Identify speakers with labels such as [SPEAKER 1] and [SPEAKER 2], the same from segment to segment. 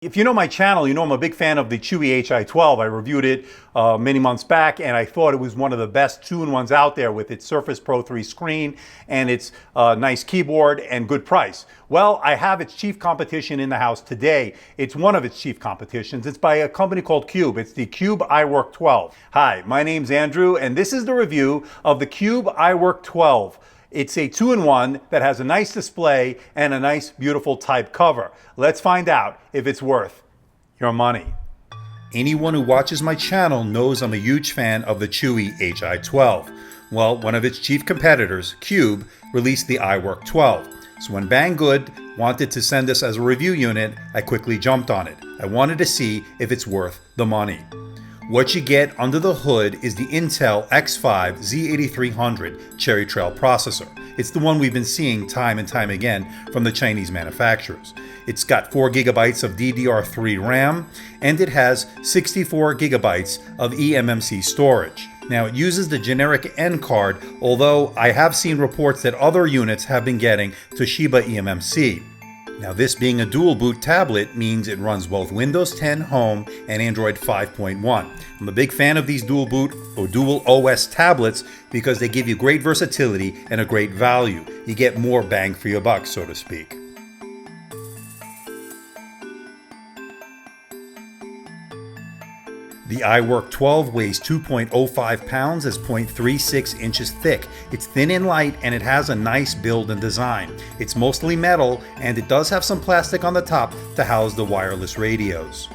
[SPEAKER 1] If you know my channel, you know I'm a big fan of the Chewy HI12. I reviewed it many months back, and I thought it was one of the best two-in-ones out there with its Surface Pro 3 screen and its nice keyboard and good price. Well, I have its chief competition in the house today. It's one of its chief competitions. It's by a company called Cube. It's the Cube iWork 12. Hi, my name's Andrew, and this is the review of the Cube iWork 12. It's a two-in-one that has a nice display and a nice, beautiful type cover. Let's find out if it's worth your money. Anyone who watches my channel knows I'm a huge fan of the Chewy HI12. Well, one of its chief competitors, Cube, released the iWork 12. So when Banggood wanted to send this as a review unit, I quickly jumped on it. I wanted to see if it's worth the money. What you get under the hood is the Intel X5 Z8300 Cherry Trail processor. It's the one we've been seeing time and time again from the Chinese manufacturers. It's got 4 gigabytes of DDR3 RAM, and it has 64 gigabytes of eMMC storage. Now, it uses the generic N card, although I have seen reports that other units have been getting Toshiba eMMC. Now, this being a dual boot tablet means it runs both Windows 10 Home and Android 5.1. I'm a big fan of these dual boot or dual OS tablets because they give you great versatility and a great value. You get more bang for your buck, so to speak. The iWork 12 weighs 2.05 pounds, is 0.36 inches thick. It's thin and light, and it has a nice build and design. It's mostly metal, and it does have some plastic on the top to house the wireless radios.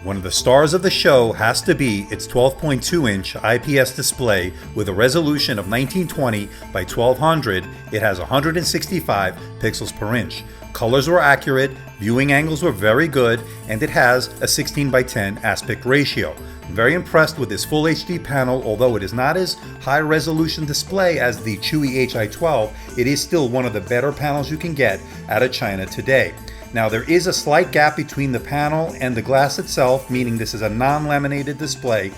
[SPEAKER 1] One of the stars of the show has to be its 12.2-inch IPS display with a resolution of 1920 by 1200. It has 165 pixels per inch. Colors were accurate, viewing angles were very good, and it has a 16 by 10 aspect ratio. I'm very impressed with this full HD panel. Although it is not as high resolution display as the Chewy HI12, it is still one of the better panels you can get out of China today. Now, there is a slight gap between the panel and the glass itself, meaning this is a non-laminated display.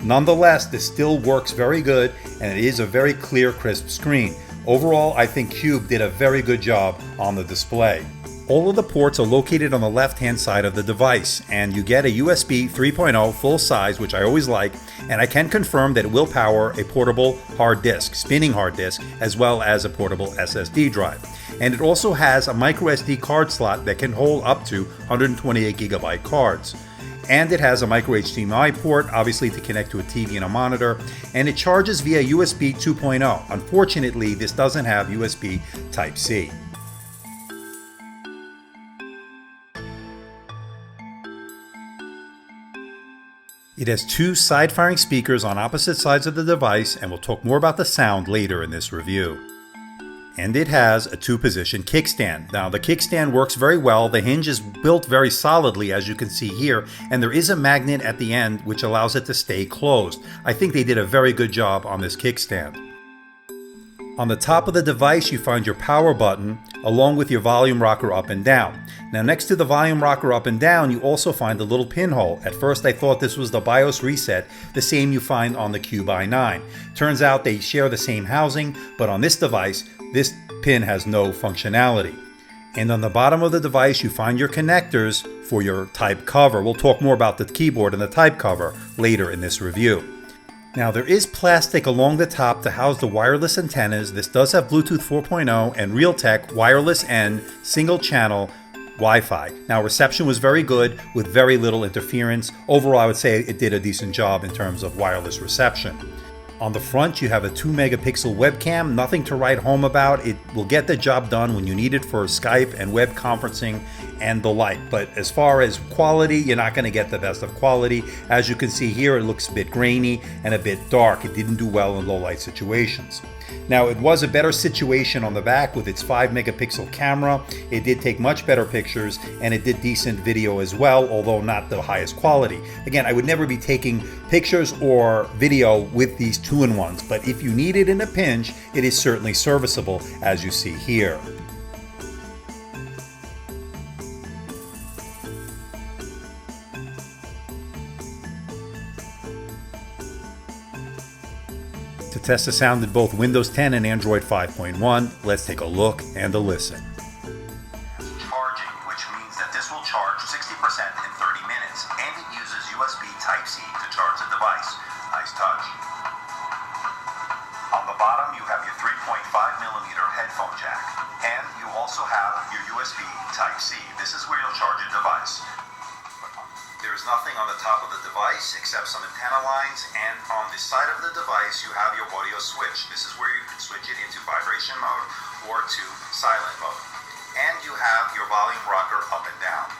[SPEAKER 1] Nonetheless, this still works very good, and it is a very clear, crisp screen. Overall, I think Cube did a very good job on the display. All of the ports are located on the left-hand side of the device, and you get a USB 3.0 full size, which I always like, and I can confirm that it will power a portable hard disk, spinning hard disk, as well as a portable SSD drive. And it also has a micro SD card slot that can hold up to 128 gigabyte cards. And it has a micro HDMI port, obviously to connect to a TV and a monitor, and it charges via USB 2.0. Unfortunately, this doesn't have USB Type-C. It has 2 side-firing speakers on opposite sides of the device, and we'll talk more about the sound later in this review. And it has a 2-position kickstand. Now, the kickstand works very well. The hinge is built very solidly, as you can see here, and there is a magnet at the end which allows it to stay closed. I think they did a very good job on this kickstand. On the top of the device, you find your power button along with your volume rocker up and down. Now, next to the volume rocker up and down, you also find a little pinhole. At first, I thought this was the BIOS reset, the same you find on the Cube i9. Turns out they share the same housing, but on this device, this pin has no functionality. And on the bottom of the device, you find your connectors for your type cover. We'll talk more about the keyboard and the type cover later in this review. Now, there is plastic along the top to house the wireless antennas. This does have Bluetooth 4.0 and realtek wireless N single channel Wi-Fi. Now, reception was very good with very little interference. Overall, I would say it did a decent job in terms of wireless reception. On the front, you have a 2 megapixel webcam, nothing to write home about. It will get the job done when you need it for Skype and web conferencing and the like. But as far as quality, you're not going to get the best of quality. As you can see here, it looks a bit grainy and a bit dark. It didn't do well in low light situations. Now, it was a better situation on the back with its 5 megapixel camera. It did take much better pictures, and it did decent video as well, although not the highest quality. Again, I would never be taking pictures or video with these two-in-ones, but if you need it in a pinch, it is certainly serviceable, as you see here. To test the sound in both Windows 10 and Android 5.1, let's take a look and a listen.
[SPEAKER 2] Charging, which means that this will charge 60%
[SPEAKER 1] USB Type-C to charge the device. Nice touch. On the bottom, you have your 3.5mm headphone jack, and you also have your USB Type-C. This is where you'll charge your device. There is nothing on the top of the device except some antenna lines, and on the side of the device you have your audio switch. This is where you can switch it into vibration mode or to silent mode. And you have your volume rocker up and down.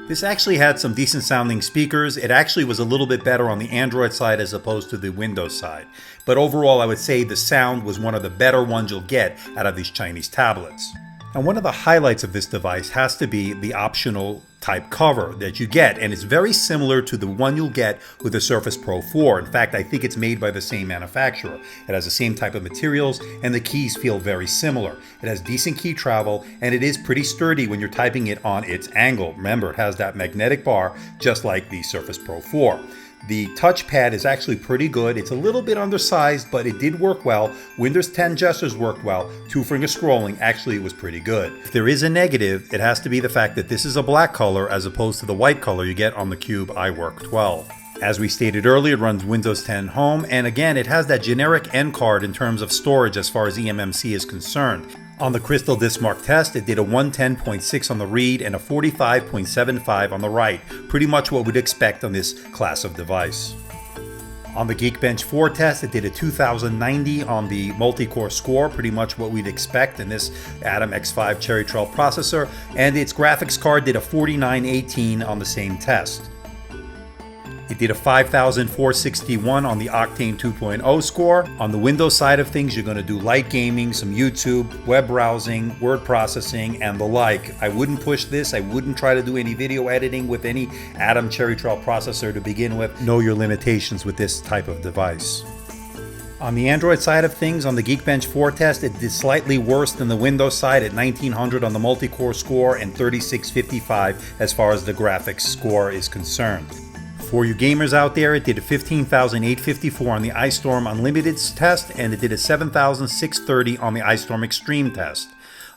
[SPEAKER 1] This actually had some decent sounding speakers. It actually was a little bit better on the Android side as opposed to the Windows side. But overall, I would say the sound was one of the better ones you'll get out of these Chinese tablets. And one of the highlights of this device has to be the optional type cover that you get, and it's very similar to the one you'll get with the Surface Pro 4. In fact, I think it's made by the same manufacturer. It has the same type of materials, and the keys feel very similar. It has decent key travel, and it is pretty sturdy when you're typing it on its angle. Remember, it has that magnetic bar just like the Surface Pro 4. The touchpad is actually pretty good. It's a little bit undersized, but it did work well. Windows 10 gestures worked well. Two-finger scrolling actually was pretty good. If there is a negative, it has to be the fact that this is a black color as opposed to the white color you get on the Cube iWork 12. As we stated earlier, it runs Windows 10 Home, and again, it has that generic N card in terms of storage as far as eMMC is concerned. On the Crystal Disk Mark test, it did a 110.6 on the read and a 45.75 on the write. Pretty much what we'd expect on this class of device. On the Geekbench 4 test, it did a 2090 on the multi-core score, pretty much what we'd expect in this Atom X5 Cherry Trail processor, and its graphics card did a 4918 on the same test. It did a 5,461 on the Octane 2.0 score. On the Windows side of things, you're going to do light gaming, some YouTube, web browsing, word processing, and the like. I wouldn't push this. I wouldn't try to do any video editing with any Atom Cherry Trail processor to begin with. Know your limitations with this type of device. On the Android side of things, on the Geekbench 4 test, it did slightly worse than the Windows side at 1900 on the multi-core score and 3655 as far as the graphics score is concerned. For you gamers out there, it did a 15,854 on the iStorm Unlimited test, and it did a 7,630 on the iStorm Extreme test.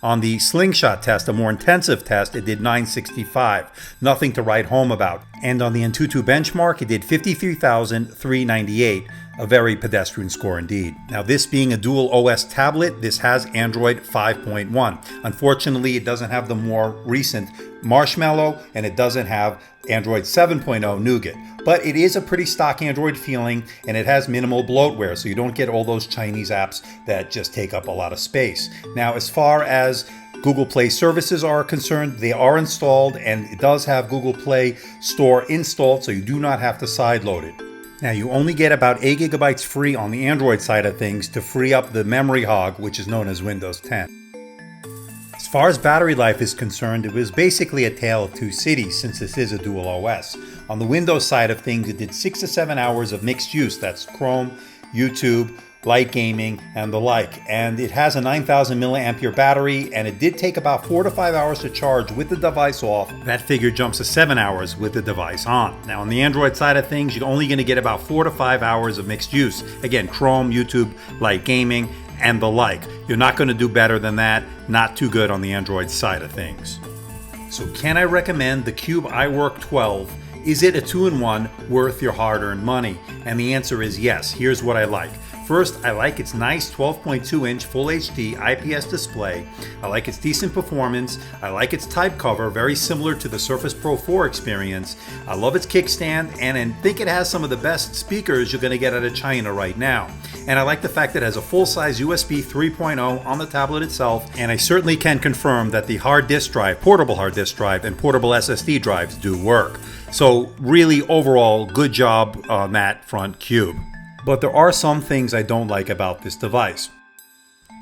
[SPEAKER 1] On the Slingshot test, a more intensive test, it did 965. Nothing to write home about. And on the Antutu benchmark, it did 53,398. A very pedestrian score indeed. Now, this being a dual OS tablet, this has Android 5.1. Unfortunately, it doesn't have the more recent Marshmallow, and it doesn't have Android 7.0 Nougat. But it is a pretty stock Android feeling, and it has minimal bloatware, so you don't get all those Chinese apps that just take up a lot of space. Now, as far as Google Play services are concerned, they are installed, and it does have Google Play Store installed, so you do not have to sideload it. Now, you only get about 8 GB free on the Android side of things to free up the memory hog, which is known as Windows 10. As far as battery life is concerned, it was basically a tale of two cities since this is a dual OS. On the Windows side of things, it did 6 to 7 hours of mixed use. That's Chrome, YouTube, light gaming, and the like. And it has a 9,000 milliampere battery, and it did take about 4 to 5 hours to charge with the device off. That figure jumps to 7 hours with the device on. Now, on the Android side of things, you're only going to get about 4 to 5 hours of mixed use. Again, Chrome, YouTube, light gaming, and the like. You're not going to do better than that. Not too good on the Android side of things. So can I recommend the Cube iWork 12? Is it a 2-in-1 worth your hard-earned money? And the answer is yes. Here's what I like. First, I like its nice 12.2-inch Full HD IPS display. I like its decent performance. I like its type cover, very similar to the Surface Pro 4 experience. I love its kickstand, and I think it has some of the best speakers you're going to get out of China right now. And I like the fact that it has a full-size USB 3.0 on the tablet itself, and I certainly can confirm that the hard disk drive, portable hard disk drive, and portable SSD drives do work. So really, overall, good job on that front Cube. But there are some things I don't like about this device.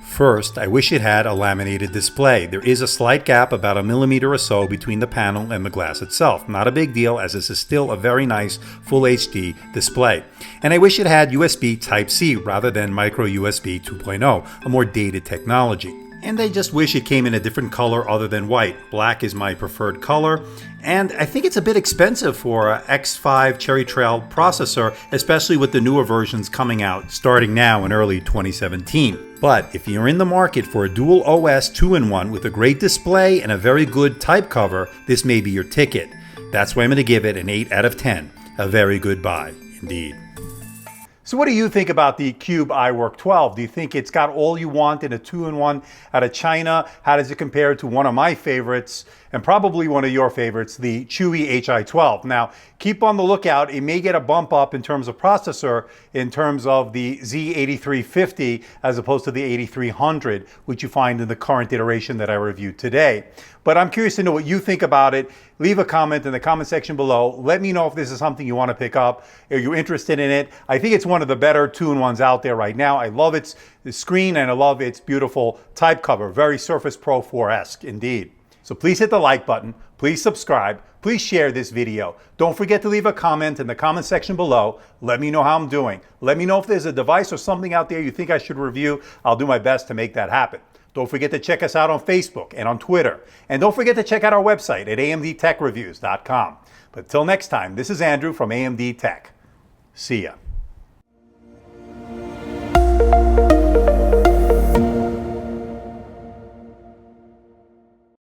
[SPEAKER 1] First, I wish it had a laminated display. There is a slight gap, about 1 millimeter or so, between the panel and the glass itself. Not a big deal, as this is still a very nice Full HD display. And I wish it had USB Type-C rather than Micro USB 2.0, a more dated technology. And I just wish it came in a different color other than white. Black is my preferred color, and I think it's a bit expensive for an X5 Cherry Trail processor, especially with the newer versions coming out starting now in early 2017. But if you're in the market for a dual OS 2-in-1 with a great display and a very good type cover, this may be your ticket. That's why I'm going to give it an 8 out of 10. A very good buy, indeed. So what do you think about the Cube iWork 12? Do you think it's got all you want in a 2-in-1 out of China? How does it compare to one of my favorites, and probably one of your favorites, the Chewy HI12? Now, keep on the lookout. It may get a bump up in terms of processor, in terms of the Z8350 as opposed to the 8300, which you find in the current iteration that I reviewed today. But I'm curious to know what you think about it. Leave a comment in the comment section below. Let me know if this is something you want to pick up. Are you interested in it? I think it's one of the better 2-in-1s out there right now. I love its screen and I love its beautiful type cover. Very Surface Pro 4-esque indeed. So please hit the like button. Please subscribe. Please share this video. Don't forget to leave a comment in the comment section below. Let me know how I'm doing. Let me know if there's a device or something out there you think I should review. I'll do my best to make that happen. Don't forget to check us out on Facebook and on Twitter. And don't forget to check out our website at AMDtechreviews.com. But till next time, this is Andrew from AMDtech. See ya.